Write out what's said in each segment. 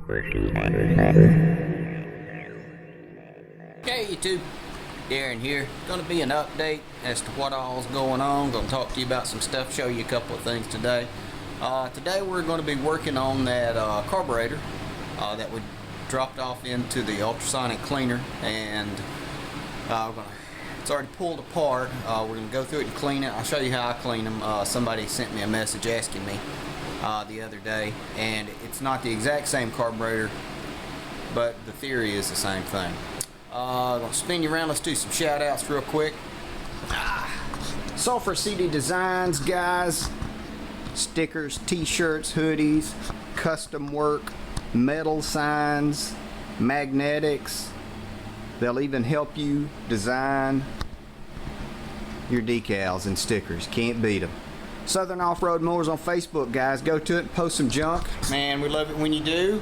Hey YouTube, Darren here. Going to be an update as to what all's going on. Going to talk to you about some stuff, show you a couple of things today. Today we're going to be working on that carburetor that we dropped off into the ultrasonic cleaner, and it's already pulled apart. We're going to go through it and clean it. I'll show you how I clean them. Somebody sent me a message asking me the other day, and it's not the exact same carburetor, but the theory is the same thing. I'm going to spin you around. Let's do some shout outs real quick. Sulfur CD Designs, guys. Stickers, t-shirts, hoodies, custom work, metal signs, magnetics. They'll even help you design your decals and stickers. Can't beat them. Southern Off-Road Mowers on Facebook, guys. Go to it, post some junk. Man, we love it when you do.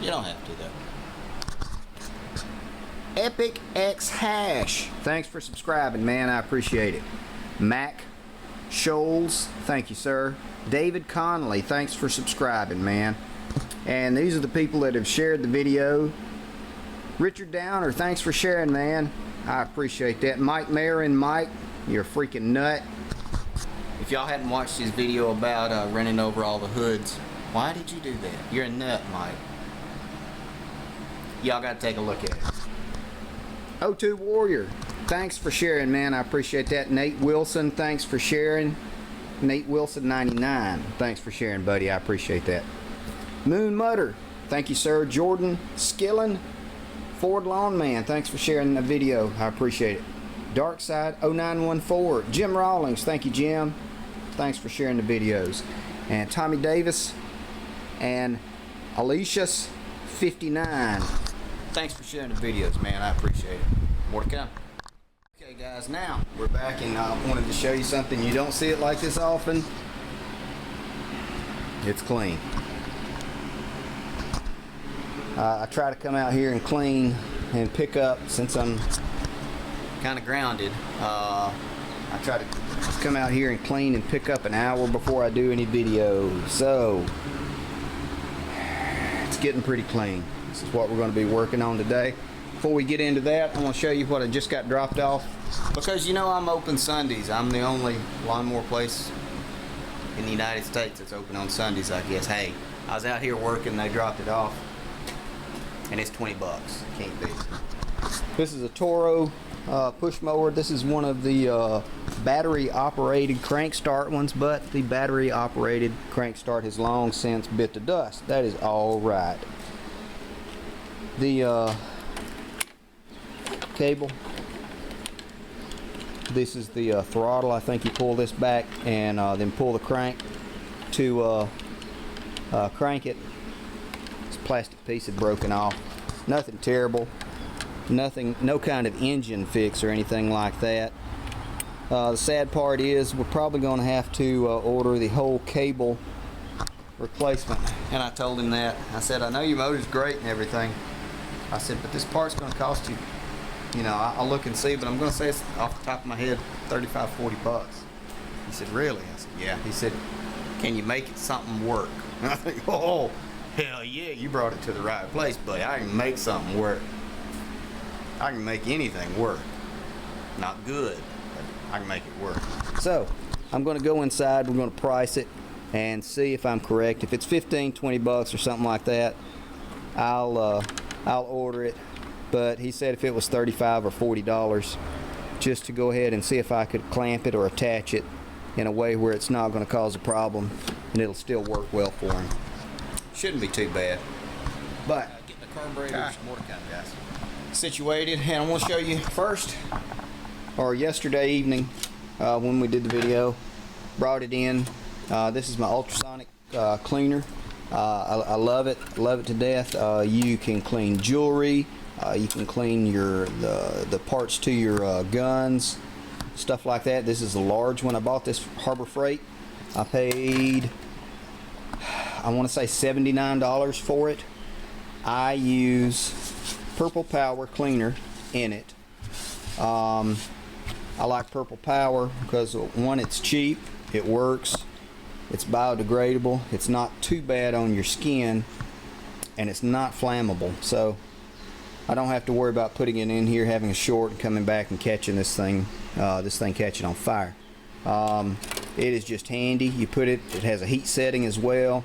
You don't have to, though. Epic X Hash. Thanks for subscribing, man. I appreciate it. Mac Scholes, thank you, sir. David Connolly, thanks for subscribing, man. And these are the people that have shared the video. Richard Downer, thanks for sharing, man. I appreciate that. Mike Marin, Mike, you're a freaking nut. If y'all hadn't watched his video about running over all the hoods, why did you do that? You're a nut, Mike. Y'all got to take a look at it. O2 Warrior, thanks for sharing, man. I appreciate that. Nate Wilson, thanks for sharing. Nate Wilson 99, thanks for sharing, buddy. I appreciate that. Moon Mutter, thank you, sir. Jordan Skillen, Ford Lawn Man, thanks for sharing the video. I appreciate it. Darkside 0914, Jim Rawlings, thank you, Jim. Thanks for sharing the videos. And Tommy Davis and Alicia's 59. Thanks for sharing the videos, man. I appreciate it. More to come. Okay, guys, now we're back, and I wanted to show you something. You don't see it like this often. It's clean. I try to come out here and clean and pick up, since I'm kind of grounded. I try to come out here and clean and pick up an hour before I do any videos. So it's getting pretty clean. This is what we're going to be working on today. Before we get into that, I want to show you what I just got dropped off. Because you know I'm open Sundays. I'm the only lawnmower place in the United States that's open on Sundays, I guess. Hey, I was out here working, they dropped it off, and it's 20 bucks. Can't beat it. This is a Toro push mower. This is one of the battery operated crank start ones, but the battery operated crank start has long since bit the dust. That is all right. The cable, this is the throttle. I think you pull this back and then pull the crank to crank it. This plastic piece had broken off. Nothing terrible. Nothing, no kind of engine fix or anything like that. The sad part is we're probably going to have to order the whole cable replacement. And I told him that. I said, I know your motor's great and everything. I said, but this part's going to cost you, you know, I'll look and see, but I'm going to say it's off the top of my head, 35, 40 bucks. He said, really? I said, yeah. He said, can you make it something work? And I think, oh, hell yeah, you brought it to the right place, buddy. I can make something work. I can make anything work. Not good, but I can make it work. So, I'm going to go inside, we're going to price it and see if I'm correct. If it's 15, 20 bucks or something like that, I'll order it. But he said if it was $35 or $40, just to go ahead and see if I could clamp it or attach it in a way where it's not going to cause a problem and it'll still work well for him. Shouldn't be too bad. But getting the carburetors, more to come, guys. Situated, and I want to show you first, or yesterday evening when we did the video, brought it in. This is my ultrasonic cleaner. I love it to death. You can clean jewelry, you can clean the parts to your guns, stuff like that. This is a large one. I bought this Harbor Freight. I paid, I want to say $79 for it. I use Purple Power cleaner in it. I like Purple Power because, one, it's cheap, it works, it's biodegradable, it's not too bad on your skin, and it's not flammable, so I don't have to worry about putting it in here, having a short, and coming back and catching this thing catching on fire. It is just handy. You put it, it has a heat setting as well,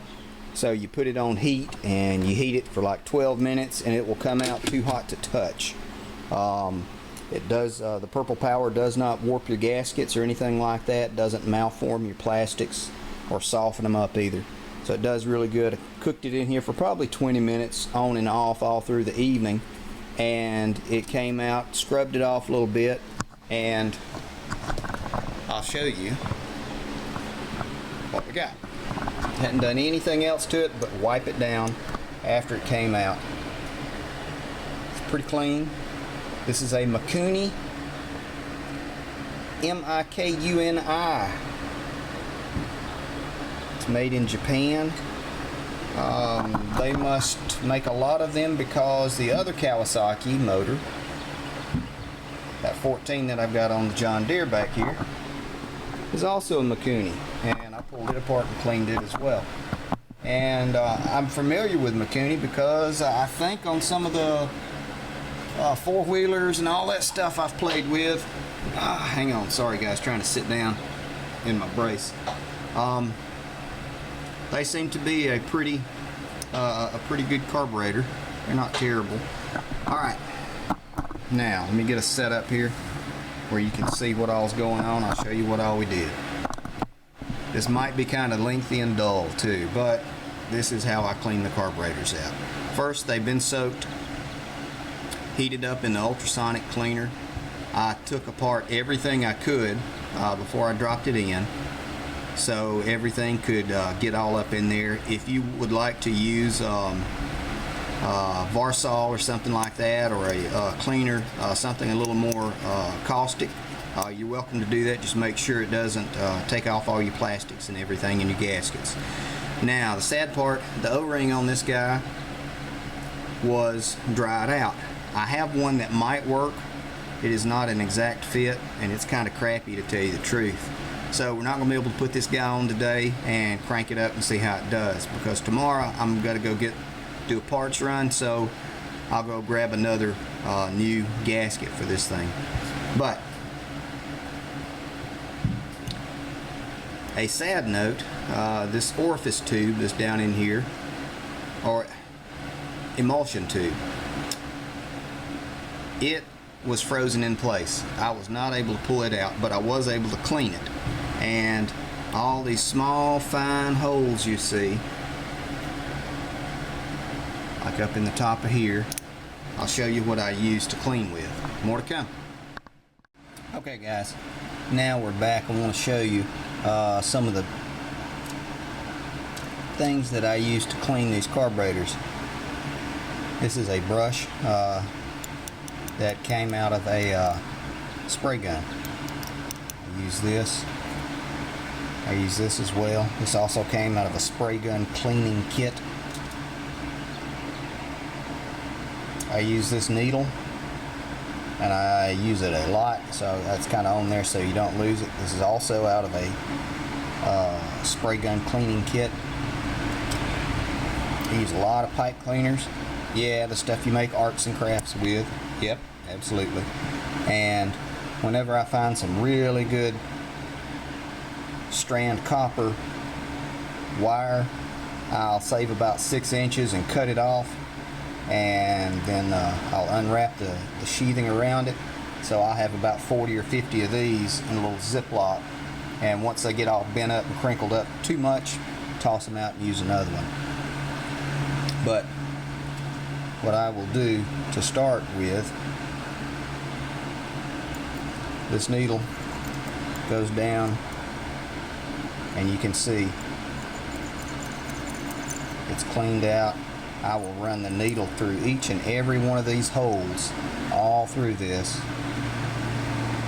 so you put it on heat and you heat it for like 12 minutes and it will come out too hot to touch. It does, the Purple Power does not warp your gaskets or anything like that, doesn't malform your plastics or soften them up either. So it does really good. I cooked it in here for probably 20 minutes on and off all through the evening, and it came out, scrubbed it off a little bit, and I'll show you what we got. Hadn't done anything else to it but wipe it down after it came out. It's pretty clean. This is a Mikuni, M-I-K-U-N-I. It's made in Japan. They must make a lot of them because the other Kawasaki motor, that 14 that I've got on the John Deere back here, is also a Mikuni, and I pulled it apart and cleaned it as well. And I'm familiar with Mikuni because I think on some of the four-wheelers and all that stuff I've played with, hang on, sorry guys, trying to sit down in my brace. They seem to be a pretty good carburetor. They're not terrible. All right, now let me get us set up here where you can see what all's going on. I'll show you what all we did. This might be kind of lengthy and dull too, but this is how I clean the carburetors out. First, they've been soaked, heated up in the ultrasonic cleaner. I took apart everything I could before I dropped it in, so everything could get all up in there. If you would like to use Varsol or something like that, or a cleaner, something a little more caustic, you're welcome to do that. Just make sure it doesn't take off all your plastics and everything in your gaskets. Now, the sad part, the O-ring on this guy was dried out. I have one that might work. It is not an exact fit, and it's kind of crappy to tell you the truth. So we're not going to be able to put this guy on today and crank it up and see how it does, because tomorrow I'm going to go do a parts run, so I'll go grab another new gasket for this thing. But a sad note, this orifice tube that's down in here, or emulsion tube, it was frozen in place. I was not able to pull it out, but I was able to clean it. And all these small fine holes you see, like up in the top of here, I'll show you what I used to clean with. More to come. Okay guys, now we're back. I want to show you some of the things that I used to clean these carburetors. This is a brush that came out of a spray gun. I use this. I use this as well. This also came out of a spray gun cleaning kit. I use this needle, and I use it a lot, so that's kind of on there so you don't lose it. This is also out of a spray gun cleaning kit. I use a lot of pipe cleaners. Yeah, the stuff you make arts and crafts with. Yep, absolutely. And whenever I find some really good strand copper wire, I'll save about 6 inches and cut it off, and then I'll unwrap the sheathing around it. So I have about 40 or 50 of these in a little Ziploc, and once they get all bent up and crinkled up too much, toss them out and use another one. But what I will do to start with, this needle goes down, and you can see it's cleaned out. I will run the needle through each and every one of these holes, all through this,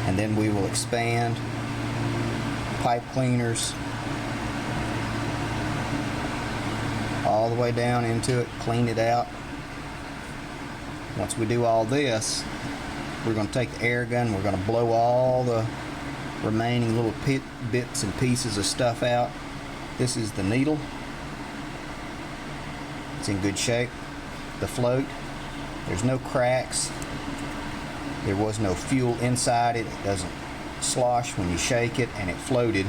and then we will expand pipe cleaners all the way down into it, clean it out. Once we do all this, we're going to take the air gun, we're going to blow all the remaining little bits and pieces of stuff out. This is the needle. It's in good shape. the float. There's no cracks. There was no fuel inside it. It doesn't slosh when you shake it, and it floated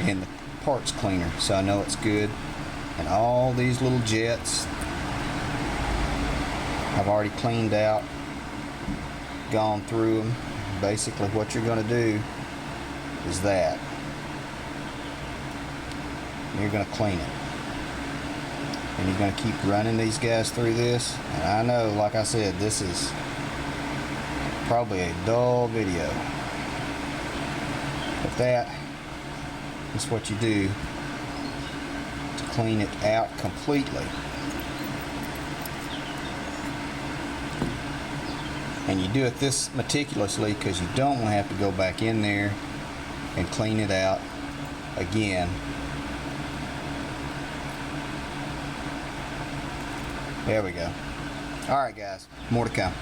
in the parts cleaner, so I know it's good. And all these little jets I've already cleaned out, gone through them. Basically what you're going to do is that you're going to clean it, and you're going to keep running these guys through this. And I know, like I said, this is probably a dull video, but that is what you do to clean it out completely. And you do it this meticulously because you don't want to have to go back in there and clean it out again. There we go. Alright guys, more to come.